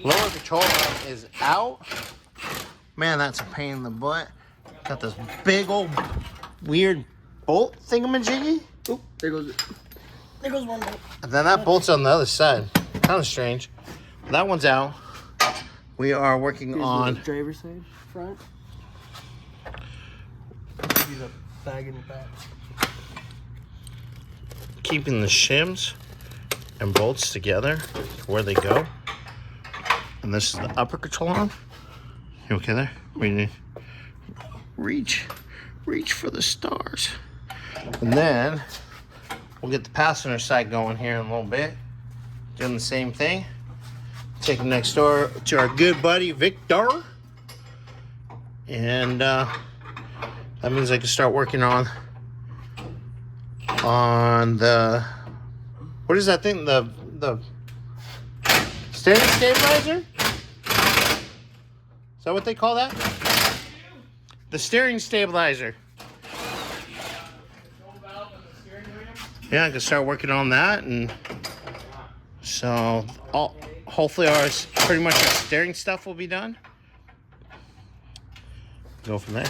Lower control arm is out. Man, that's a pain in the butt. Got this big old weird bolt thingamajiggy. Oop, there goes one bolt. And then that bolt's on the other side. Kind of strange. That one's out. We are working on the driver's side front. Give you the bag in the back. keeping the shims and bolts together where they go. And this is the upper control arm. You okay there? Reach for the stars. And then we'll get the passenger side going here in a little bit. Doing the same thing. Take them next door to our good buddy Victor. And that means I can start working on the, what is that thing? The steering stabilizer? Is that what they call that? The steering stabilizer. Yeah, I can start working on that, and so hopefully pretty much our steering stuff will be done. Go from there.